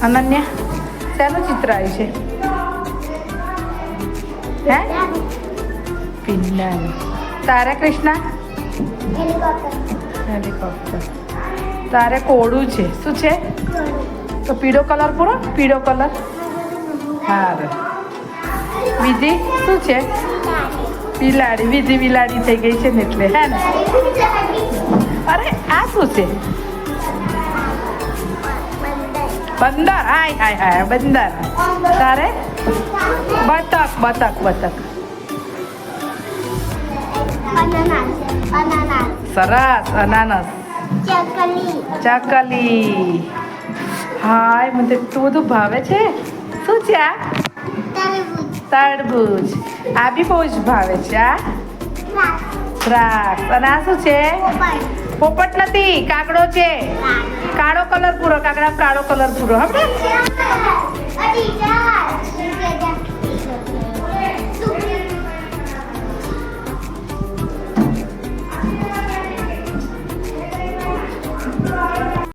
અનન્યા શેનું ચિત્ર આવ્યું છે હે પિંડાનું તારે કૃષ્ણા હેલિકોપ્ટર તારે કોળું છે શું છે તો પીળો કલર પૂરો પીળો કલર હા વિધિ શું છે બિલાડી વિધિ બિલાડી થઈ ગઈ છે ને એટલે હે ને અરે આ શું છે બંદર હાય હાય હાય બંદર તારે બતક બતક બતક સરસ અનાનસ ચકલી હાય મને એટલું બધું ભાવે છે શું છે આ તરબૂચ આ બી બહુ જ ભાવે છે આ દ્રાક્ષ અને આ શું છે પોપટ નથી કાગડો છે કાળો કલર પૂરો કાગડા કાળો કલર પૂરો હમણાં